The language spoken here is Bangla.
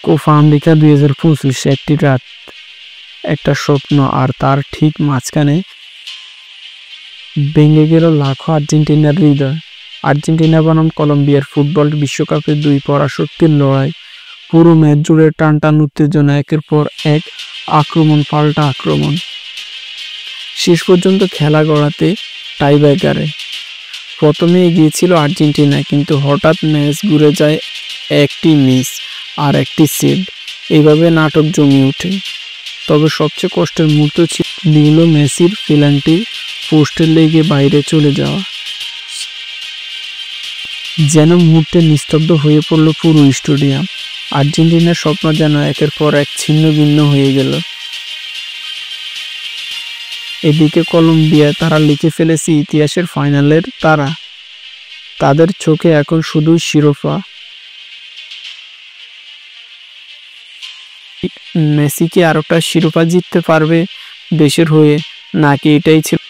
কোপা আমেরিকা 2025 একটি রাত, একটা স্বপ্ন, আর তার ঠিক মাঝখানে ভেঙে গেল লাখো আর্জেন্টিনার হৃদয়। আর্জেন্টিনা বনাম কলম্বিয়ার ফুটবল বিশ্বকাপের দুই পরাশক্তির লড়াই। পুরো ম্যাচ জুড়ে টান টান উত্তেজনা, একের পর এক আক্রমণ পাল্টা আক্রমণ। শেষ পর্যন্ত খেলা গড়াতে টাইব্রেকারে প্রথমে এগিয়েছিল আর্জেন্টিনা, কিন্তু হঠাৎ ম্যাচ ঘুরে যায় একটি মিস আর একটি সেভ। এইভাবে নাটক জমে ওঠে। তবে সবচেয়ে কষ্টের মুহূর্ত ছিল লিওনেল মেসির পেনাল্টি পোস্টের লেগে বাইরে চলে যাওয়া। যেন মুহূর্তে নিস্তব্ধ হয়ে পড়ল পুরো স্টেডিয়াম। আর্জেন্টিনার স্বপ্ন যেন একের পর এক ছিন্ন ভিন্ন হয়ে গেল। এদিকে কলম্বিয়া, তারা লিখে ফেলেছে ইতিহাসের ফাইনালের তারা। তাদের চোখে এখন শুধু শিরোপা। মেসি কি আরেকটা শিরোপা জিততে পারবে দেশের হয়ে, নাকি এটাই ছিল